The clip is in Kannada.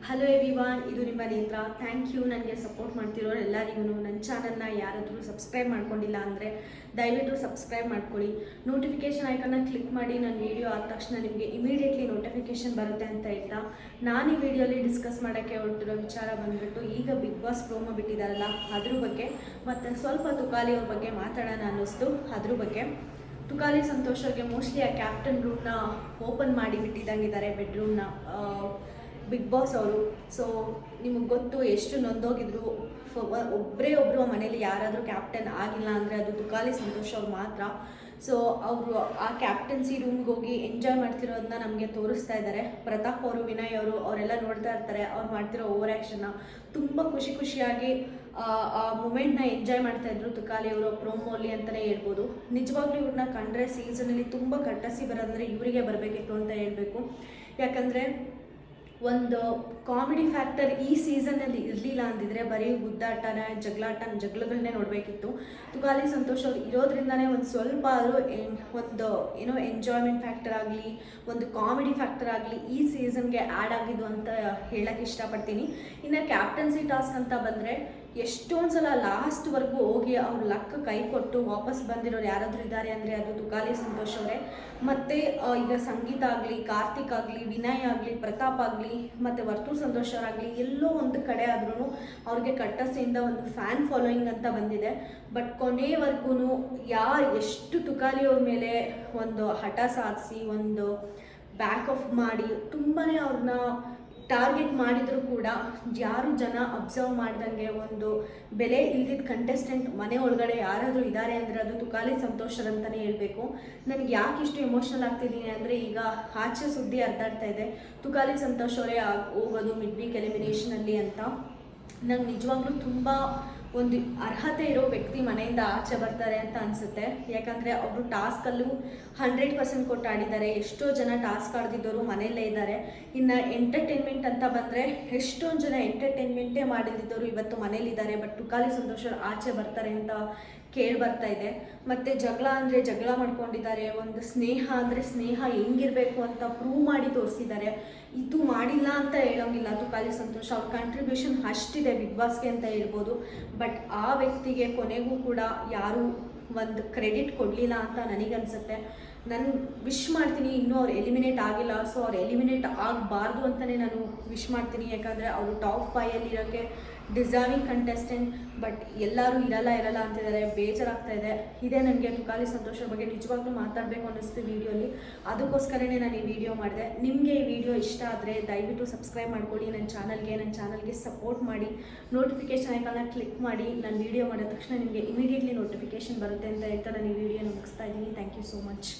ಹಲೋ ಎವ್ರಿವಾನ್, ಇದು ನಿಮ್ಮ ನೇತ್ರ. ಥ್ಯಾಂಕ್ ಯು ನನಗೆ ಸಪೋರ್ಟ್ ಮಾಡ್ತಿರೋರು ಎಲ್ಲರಿಗೂ. ನನ್ನ ಚಾನಲ್ನ ಯಾರಾದರೂ ಸಬ್ಸ್ಕ್ರೈಬ್ ಮಾಡ್ಕೊಂಡಿಲ್ಲ ಅಂದರೆ ದಯವಿಟ್ಟು ಸಬ್ಸ್ಕ್ರೈಬ್ ಮಾಡ್ಕೊಳ್ಳಿ. ನೋಟಿಫಿಕೇಷನ್ ಐಕನ್ನ ಕ್ಲಿಕ್ ಮಾಡಿ. ನನ್ನ ವೀಡಿಯೋ ಆದ ತಕ್ಷಣ ನಿಮಗೆ ಇಮಿಡಿಯೇಟ್ಲಿ ನೋಟಿಫಿಕೇಷನ್ ಬರುತ್ತೆ ಅಂತ ಹೇಳ್ತಾ, ನಾನು ಈ ವಿಡಿಯೋಲಿ ಡಿಸ್ಕಸ್ ಮಾಡೋಕ್ಕೆ ಹೊರಟಿರೋ ವಿಚಾರ ಬಂದುಬಿಟ್ಟು, ಈಗ ಬಿಗ್ ಬಾಸ್ ಪ್ರೋಮೋ ಬಿಟ್ಟಿದ್ದಾರಲ್ಲ ಅದ್ರ ಬಗ್ಗೆ, ಮತ್ತು ಸ್ವಲ್ಪ ತುಕಾಲಿ ಅವ್ರ ಬಗ್ಗೆ ಮಾತಾಡೋಣ ಅನ್ನಿಸ್ತು. ಅದ್ರ ಬಗ್ಗೆ ತುಕಾಲಿ ಸಂತೋಷ್ ಅವ್ರಿಗೆ ಮೋಸ್ಟ್ಲಿ ಆ ಕ್ಯಾಪ್ಟನ್ ರೂಮ್ನ ಓಪನ್ ಮಾಡಿ ಬಿಟ್ಟಿದ್ದಂಗಿದ್ದಾರೆ, ಬೆಡ್ರೂಮ್ನ ಬಿಗ್ ಬಾಸ್ ಅವರು. ಸೊ ನಿಮಗೆ ಗೊತ್ತು ಎಷ್ಟು ನೊಂದೋಗಿದ್ರು. ಒಬ್ಬರು ಮನೇಲಿ ಯಾರಾದರೂ ಕ್ಯಾಪ್ಟನ್ ಆಗಿಲ್ಲ ಅಂದರೆ ಅದು ತುಕಾಲಿ ಸಂತೋಷ್ ಅವ್ರು ಮಾತ್ರ. ಸೊ ಅವರು ಆ ಕ್ಯಾಪ್ಟನ್ಸಿ ರೂಮ್ಗೆ ಹೋಗಿ ಎಂಜಾಯ್ ಮಾಡ್ತಿರೋದನ್ನ ನಮಗೆ ತೋರಿಸ್ತಾ ಇದ್ದಾರೆ. ಪ್ರತಾಪ್ ಅವರು, ವಿನಯ್ ಅವರು, ಅವರೆಲ್ಲ ನೋಡ್ತಾ ಇರ್ತಾರೆ ಅವ್ರು ಮಾಡ್ತಿರೋ ಓವರ್ ಆ್ಯಕ್ಷನ್ನ. ತುಂಬ ಖುಷಿಯಾಗಿ ಆ ಮೂಮೆಂಟ್ನ ಎಂಜಾಯ್ ಮಾಡ್ತಾಯಿದ್ರು ತುಕಾಲಿ ಅವರು ಪ್ರೋಮೋಲಿ ಅಂತಲೇ ಹೇಳ್ಬೋದು. ನಿಜವಾಗ್ಲೂ ಇವ್ರನ್ನ ಕಂಡ್ರೆ ಸೀಸನಲ್ಲಿ ತುಂಬ ಕಟ್ಟಸಿ ಬರೋದಂದರೆ ಇವರಿಗೆ ಬರಬೇಕಿತ್ತು ಅಂತ ಹೇಳಬೇಕು. ಯಾಕಂದರೆ ಒಂದು ಕಾಮಿಡಿ ಫ್ಯಾಕ್ಟರ್ ಈ ಸೀಸನಲ್ಲಿ ಇರಲಿಲ್ಲ ಅಂದಿದ್ರೆ ಬರೀ ಗುದ್ದಾಟನ ಜಗಳಗಳನ್ನೇ ನೋಡಬೇಕಿತ್ತು. ತುಕಾಲಿ ಸಂತೋಷ್ ಅವ್ರು ಇರೋದ್ರಿಂದನೇ ಒಂದು ಸ್ವಲ್ಪ ಆದರೂ ಒಂದು ಎಂಜಾಯ್ಮೆಂಟ್ ಫ್ಯಾಕ್ಟರ್ ಆಗಲಿ, ಒಂದು ಕಾಮಿಡಿ ಫ್ಯಾಕ್ಟರ್ ಆಗಲಿ ಈ ಸೀಸನ್ಗೆ ಆ್ಯಡ್ ಆಗಿದ್ದು ಅಂತ ಹೇಳೋಕ್ಕೆ ಇಷ್ಟಪಡ್ತೀನಿ. ಇನ್ನು ಕ್ಯಾಪ್ಟನ್ಸಿ ಟಾಸ್ಕ್ ಅಂತ ಬಂದರೆ ಎಷ್ಟೊಂದು ಸಲ ಲಾಸ್ಟ್ವರೆಗೂ ಹೋಗಿ ಅವ್ರ ಲಕ್ ಕೈ ಕೊಟ್ಟು ವಾಪಸ್ ಬಂದಿರೋರು ಯಾರಾದರೂ ಇದ್ದಾರೆ ಅಂದರೆ ಅದು ತುಕಾಲಿ ಸಂತೋಷ್ ಅವರೇ. ಮತ್ತು ಈಗ ಸಂಗೀತ ಆಗಲಿ, ಕಾರ್ತಿಕ್ ಆಗಲಿ, ವಿನಯ್ ಆಗಲಿ, ಪ್ರತಾಪ್ ಆಗಲಿ, ಮತ್ತು ವರ್ತು ಸಂತೋಷ್ ಅವರಾಗಲಿ, ಎಲ್ಲೋ ಒಂದು ಕಡೆ ಆದ್ರೂ ಅವ್ರಿಗೆ ಕಟ್ಟಸಿಯಿಂದ ಒಂದು ಫ್ಯಾನ್ ಫಾಲೋಯಿಂಗ್ ಅಂತ ಬಂದಿದೆ. ಬಟ್ ಕೊನೆವರೆಗೂ ಎಷ್ಟು ತುಕಾಲಿ ಅವ್ರ ಮೇಲೆ ಒಂದು ಹಠ ಸಾಧಿಸಿ, ಒಂದು ಬ್ಯಾಕ್ ಆಫ್ ಮಾಡಿ ತುಂಬಾ ಅವ್ರನ್ನ ಟಾರ್ಗೆಟ್ ಮಾಡಿದರೂ ಕೂಡ ಯಾರು ಜನ ಅಬ್ಸರ್ವ್ ಮಾಡ್ದಂಗೆ ಒಂದು ಬೆಲೆ ಇಲ್ದಿದ್ದ ಕಂಟೆಸ್ಟೆಂಟ್ ಮನೆ ಒಳಗಡೆ ಯಾರಾದರೂ ಇದ್ದಾರೆ ಅಂದರೆ ಅದು ತುಕಾಲಿ ಸಂತೋಷರಂತಲೇ ಹೇಳಬೇಕು. ನನಗೆ ಯಾಕೆ ಇಷ್ಟು ಎಮೋಷ್ನಲ್ ಆಗ್ತಿದ್ದೀನಿ ಅಂದರೆ, ಈಗ ಆಚೆ ಸುದ್ದಿ ಹರಿದಾಡ್ತಾ ಇದೆ ತುಕಾಲಿ ಸಂತೋಷ್ ಅವರೇ ಹೋಗೋದು ಮಿಡ್ ವೀಕ್ ಎಲಿಮಿನೇಷನಲ್ಲಿ ಅಂತ. ನಂಗೆ ನಿಜವಾಗ್ಲೂ ತುಂಬ ಒಂದು ಅರ್ಹತೆ ಇರೋ ವ್ಯಕ್ತಿ ಮನೆಯಿಂದ ಆಚೆ ಬರ್ತಾರೆ ಅಂತ ಅನಿಸುತ್ತೆ. ಯಾಕಂದರೆ ಅವರು ಟಾಸ್ಕಲ್ಲೂ 100% ಕೊಟ್ಟು ಆಡಿದ್ದಾರೆ. ಎಷ್ಟೋ ಜನ ಟಾಸ್ಕ್ ಆಡ್ದಿದ್ದವರು ಮನೆಯಲ್ಲೇ ಇದ್ದಾರೆ. ಇನ್ನು ಎಂಟರ್ಟೈನ್ಮೆಂಟ್ ಅಂತ ಬಂದರೆ ಎಷ್ಟೊಂದು ಜನ ಎಂಟರ್ಟೈನ್ಮೆಂಟೇ ಮಾಡಿದ್ದವರು ಇವತ್ತು ಮನೇಲಿದ್ದಾರೆ. ಬಟ್ ತುಕಾಲಿ ಸಂತೋಷ್ ಅವರು ಆಚೆ ಬರ್ತಾರೆ ಅಂತ ಕೇಳಿ ಬರ್ತಾ ಇದೆ. ಮತ್ತು ಜಗಳ ಅಂದರೆ ಜಗಳ ಮಾಡ್ಕೊಂಡಿದ್ದಾರೆ. ಒಂದು ಸ್ನೇಹ ಅಂದರೆ ಸ್ನೇಹ ಹೆಂಗಿರಬೇಕು ಅಂತ ಪ್ರೂವ್ ಮಾಡಿ ತೋರಿಸಿದ್ದಾರೆ. ಇದು ಮಾಡಿಲ್ಲ ಅಂತ ಹೇಳೋಂಗಿಲ್ಲ ತುಕಾಲಿ ಸಂತೋಷ್. ಅವ್ರ ಕಂಟ್ರಿಬ್ಯೂಷನ್ ಅಷ್ಟಿದೆ ಬಿಗ್ ಬಾಸ್ಗೆ ಅಂತ ಹೇಳ್ಬೋದು. ಬಟ್ ಆ ವ್ಯಕ್ತಿಗೆ ಕೊನೆಗೂ ಕೂಡ ಯಾರೂ ಒಂದು ಕ್ರೆಡಿಟ್ ಕೊಡಲಿಲ್ಲ ಅಂತ ನನಗನ್ಸುತ್ತೆ. ನಾನು ವಿಶ್ ಮಾಡ್ತೀನಿ, ಇನ್ನೂ ಅವ್ರು ಎಲಿಮಿನೇಟ್ ಆಗಿಲ್ಲ. ಸೊ ಅವ್ರು ಎಲಿಮಿನೇಟ್ ಆಗಬಾರ್ದು ಅಂತಲೇ ನಾನು ವಿಶ್ ಮಾಡ್ತೀನಿ. ಯಾಕಂದರೆ ಅವರು ಟಾಪ್ 5 ಇರೋಕ್ಕೆ ಡಿಸರ್ವಿಂಗ್ ಕಂಟೆಸ್ಟೆಂಟ್. ಬಟ್ ಎಲ್ಲರೂ ಇರಲ್ಲ ಅಂತಿದ್ದಾರೆ. ಬೇಜಾರಾಗ್ತಾ ಇದೆ. ಇದೇ ನನಗೆ ತುಕಾಲಿ ಸಂತೋಷ್ ಬಗ್ಗೆ ನಿಜವಾಗ್ಲೂ ಮಾತಾಡಬೇಕು ಅನ್ನಿಸ್ತು ವಿಡಿಯೋಲಿ. ಅದಕ್ಕೋಸ್ಕರನೇ ನಾನು ಈ ವಿಡಿಯೋ ಮಾಡಿದೆ. ನಿಮಗೆ ಈ ವಿಡಿಯೋ ಇಷ್ಟ ಆದರೆ ದಯವಿಟ್ಟು ಸಬ್ಸ್ಕ್ರೈಬ್ ಮಾಡ್ಕೊಳ್ಳಿ ನನ್ನ ಚಾನಲ್ಗೆ ಸಪೋರ್ಟ್ ಮಾಡಿ. ನೋಟಿಫಿಕೇಷನ್ ಐಕನ್ನ ಕ್ಲಿಕ್ ಮಾಡಿ. ನಾನು ವಿಡಿಯೋ ಮಾಡಿದ ತಕ್ಷಣ ನಿಮಗೆ ಇಮಿಡಿಯೇಟ್ಲಿ ನೋಟಿಫಿಕೇಷನ್ ಬರುತ್ತೆ ಅಂತ ಹೇಳ್ತಾ ನಾನು ಈ ವಿಡಿಯೋನ ಮುಗಿಸ್ತಾ ಇದ್ದೀನಿ. Thank you so much.